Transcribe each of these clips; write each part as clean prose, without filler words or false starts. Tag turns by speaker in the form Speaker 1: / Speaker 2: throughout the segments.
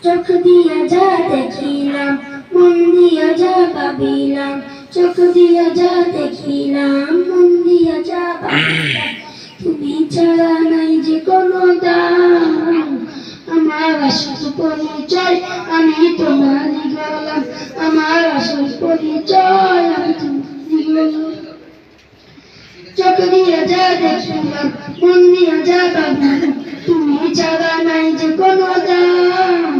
Speaker 1: চোখ দিয়া যা দেখিলাম, মন দিয়া যা ভাবিলাম, চোখ দিয়া যা দেখিলাম, মন দিয়া যা ভাবিলাম, তুমি ছাড়া নাই যে কোনো দাম, আমার আসল পরিচয় আমি তোমারই গোলাম, আমার আসল পরিচয় আমি তোমারই গোলাম। চোখ দিয়া যা দেখিলাম, মন দিয়া যা ভাবিলাম, তুমি ছাড়া নাই যে কোনো দাম,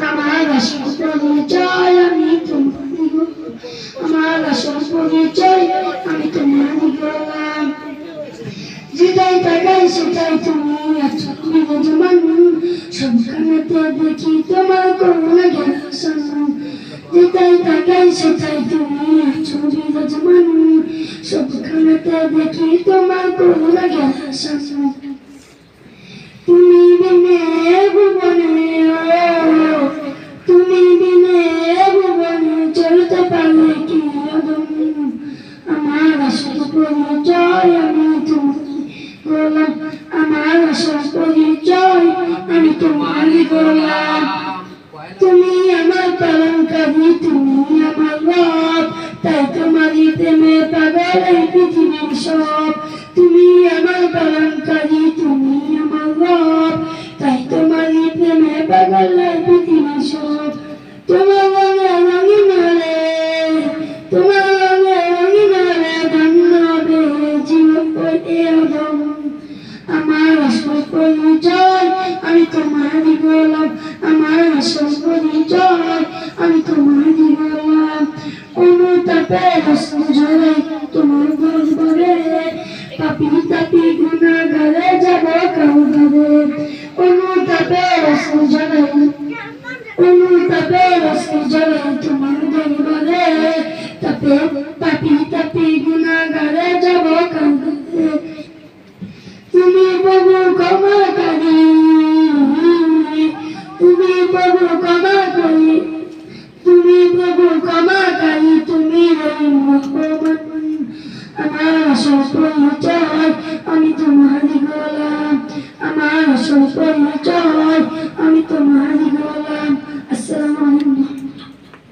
Speaker 1: আমার আসল পরিচয় আমি তোমারই গোলাম, আমার আসল পরিচয় আমি তোমারই গোলাম। যেটাই তাকাই সেটাই তুমি আছো বিরাজমান, সবখানেতে দেখি তোমার করুণা জ্ঞান সম্মান। যেটাই তাকাই সেটাই তুমি আছো বিরাজমান, সবখানেতে দেখি তোমার করুণা জ্ঞান সম্মান। তুমি বিনে ভুবনে, তুমি বিনে ভুবনে চলতে পারলে কি আদম, আমার আসল পরিচয় আমি তোমারই গোলাম, আমার আসল পরিচয় আমি তোমারই গোলাম। তুমি আমার পালনকারী, তুমি আমার রব, তাই তোমারই প্রেমে পাগল এই পৃথিবীর সব। তুমি আমার পালনকারী, তুমি আমার রব, তাই তোমারই প্রেমে পাগল এই পৃথিবীর সব। তোমার রঙে রঙিন হলে, তোমার রঙে রঙিন হলে ধন্য হবে জীবন বইতে আদম, আমার আসল পরিচয় আমি তোমারই গোলাম, আমার আসল পরিচয় আমি তোমারই গোলাম। অনুতাপে রসুন ঝরে তোমার দরবারে, পাপি তাপি গুনাহগারে যাব কারাগারে। অনুতাপে রসুন ঝরে, অনুতাপে রসুন ঝরে তোমার দরবারে, তাপে পাপি তাপি গুনাহগারে যাব কারাগারে। তুমি প্রভু ক্ষমাকারী, তুমি প্রভু ক্ষমাকারী, তুমি প্রভু ক্ষমাকারী, তুমি রহিম রহমান, আমার আসল পরিচয় আমি তোমারই গোলাম, আমার আসল পরিচয় আমি তোমারই